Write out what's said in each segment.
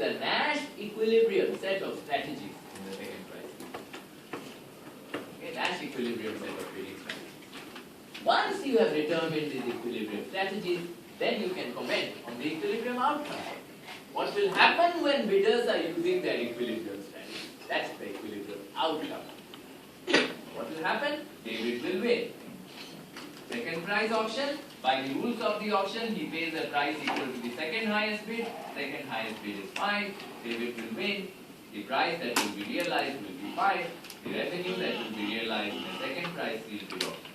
a Nash equilibrium set of strategies in the second price. Okay, Nash equilibrium set of bidding strategies. Once you have determined these equilibrium strategies, then you can comment on the equilibrium outcome. What will happen when bidders are using their equilibrium strategy? That's the equilibrium outcome. What will happen? David will win. Second price auction, by the rules of the auction, he pays a price equal to the second highest bid. Second highest bid is 5. David will win. The price that will be realized will be 5. The revenue that will be realized in the second price will be auction.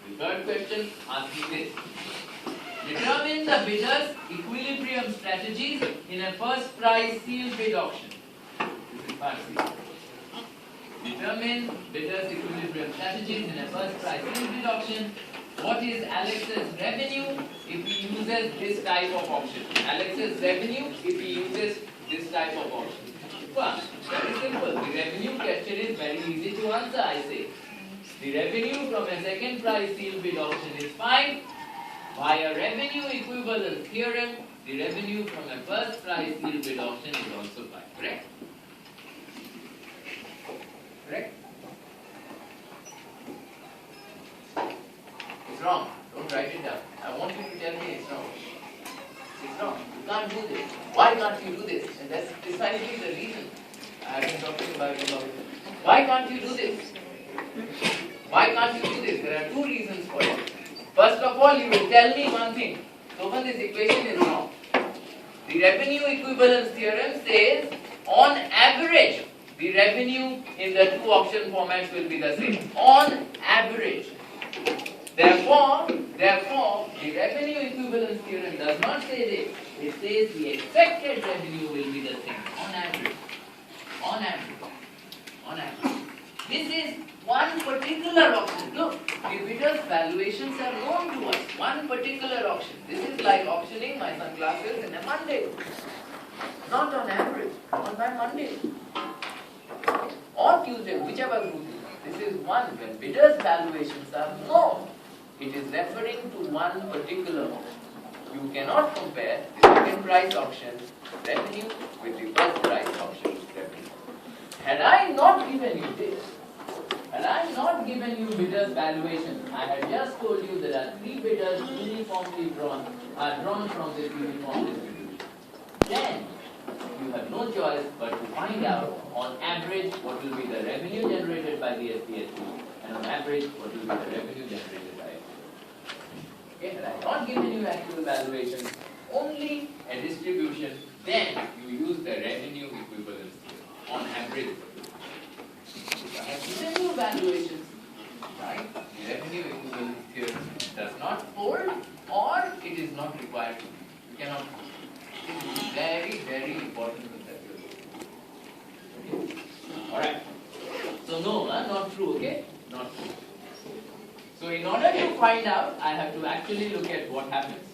The third question asks me this. Determine the bidder's equilibrium strategies in a first price sealed bid auction. This is part C. Determine bidder's equilibrium strategies in a first price sealed bid auction. What is Alex's revenue if he uses this type of auction? Alex's revenue if he uses this type of auction. Well, very simple. The revenue question is very easy to answer, I say. The revenue from a second price sealed bid auction is 5. By a revenue equivalence theorem, the revenue from a first price sealed bid auction is also 5. Correct? Correct? It's wrong. Don't write it down. I want you to tell me it's wrong. It's wrong. You can't do this. Why can't you do this? And that's precisely the reason I have been talking about it. Why can't you do this? Why can't you do this? There are two reasons for it. First of all, you will tell me one thing. Sovan, this equation is wrong. The revenue equivalence theorem says, on average, the revenue in the two auction formats will be the same. On average. Therefore, the revenue equivalence theorem does not say this. It says the expected revenue will be the same. On average. On average. On average. This is one particular auction. Look, the bidder's valuations are known to us. One particular auction. This is like auctioning my sunglasses in a Monday. Not on average, on my Monday. Or Tuesday, whichever route is. This is one. When bidder's valuations are known, it is referring to one particular auction. You cannot compare the second price auction revenue with the first price auction revenue. Had I not given you this, had I not given you bidders' valuation, I had just told you there are 3 bidders uniformly drawn from this uniform distribution. Then you have no choice but to find out on average what will be the revenue generated by the SPSP and on average what will be the revenue generated by it. Okay, had I not given you actual valuation, only a distribution, then you use the revenue equivalence on average. I have given you valuations, right? The revenue equivalence theorem does not hold or it is not required to be. You cannot. It is very, very important conceptual. Okay. Alright. So no, not true, okay? Not true. So in order to find out, I have to actually look at what happens.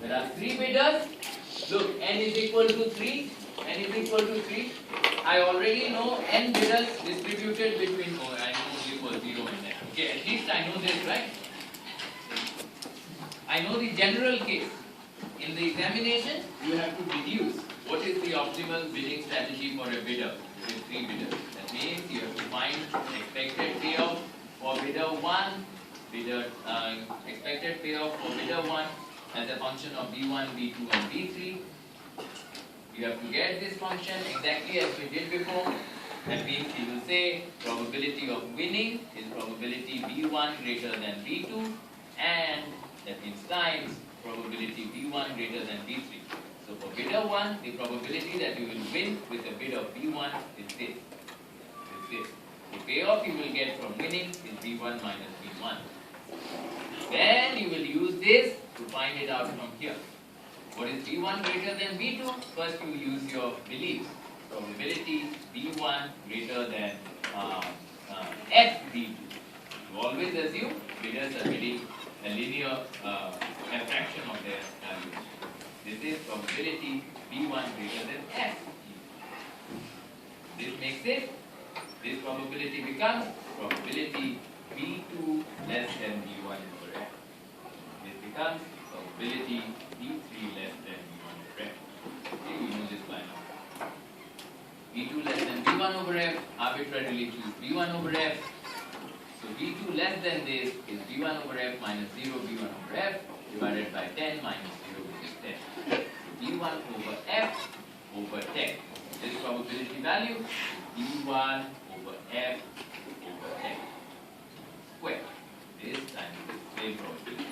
There are 3 bidders. Look, n is equal to 3. N is equal to 3. I already know n bidders distributed between, I know only for 0 and n. Okay, at least I know this, right? I know the general case. In the examination, you have to deduce what is the optimal bidding strategy for a bidder with 3 bidders. That means you have to find expected payoff for bidder 1, expected payoff for bidder 1 as a function of B1, B2 and B3. You have to get this function exactly as we did before. That means you will say probability of winning is probability B1 greater than B2 and that means times probability B1 greater than B3. So for bidder 1, the probability that you will win with a bid of B1 is this. The payoff you will get from winning is B1 minus B1. Then you will use this to find it out from here. What is B1 greater than B2? First you use your beliefs. Probability B1 greater than FB2. You always assume bidders are bidding a linear fraction of their value. This is probability B1 greater than F. This makes it, this probability becomes probability B2 less than B1 over F. becomes probability B3 less than B1 over F. Okay, you know this by now. B2 less than B1 over F, arbitrarily choose B1 over F. So B2 less than this is B1 over F minus 0 B1 over F divided by 10 minus 0, which is 10. So B1 over F over 10. This probability value is B1 over F over 10 square. This times the same probability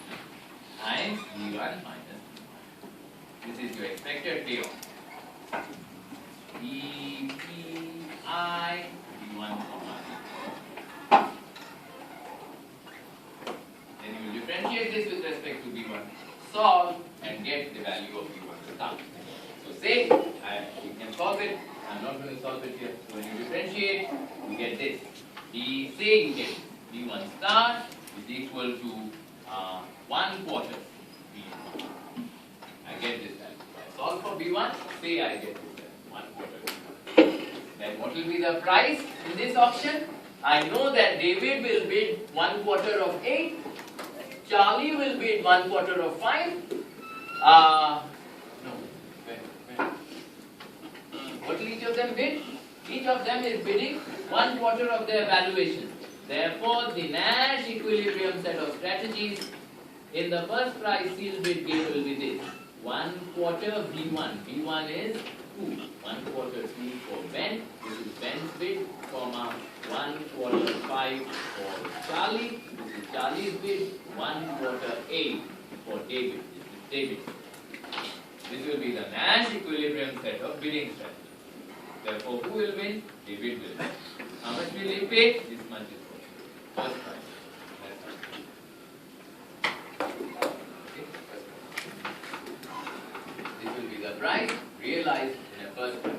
times B1 minus B1. This is your expected payoff. BPI B1 comma. Then you will differentiate this with respect to B1, solve and get the value of B1 star. So say, we can solve it. I'm not going to solve it here. So when you differentiate, you get this. Say you get B1 star is equal to 1 quarter B1. I get this value. I solve for B1, say I get this value, 1 quarter. Then what will be the price in this auction? I know that David will bid 1 quarter of 8. Charlie will bid 1 quarter of 5. What will each of them bid? Each of them is bidding 1 quarter of their valuation. Therefore, the Nash equilibrium set of strategies in the first price sealed bid game will be this. 1 quarter B1. B1 is 2. 1 quarter 2 for Ben. This is Ben's bid, comma 1 quarter 5 for Charlie. This is Charlie's bid. 1 quarter 8 for David. This is David. This will be the Nash equilibrium set of bidding strategies. Therefore, who will win? David will win. How much will he pay? This much is for first price. Okay. This will be the price realized in a first price.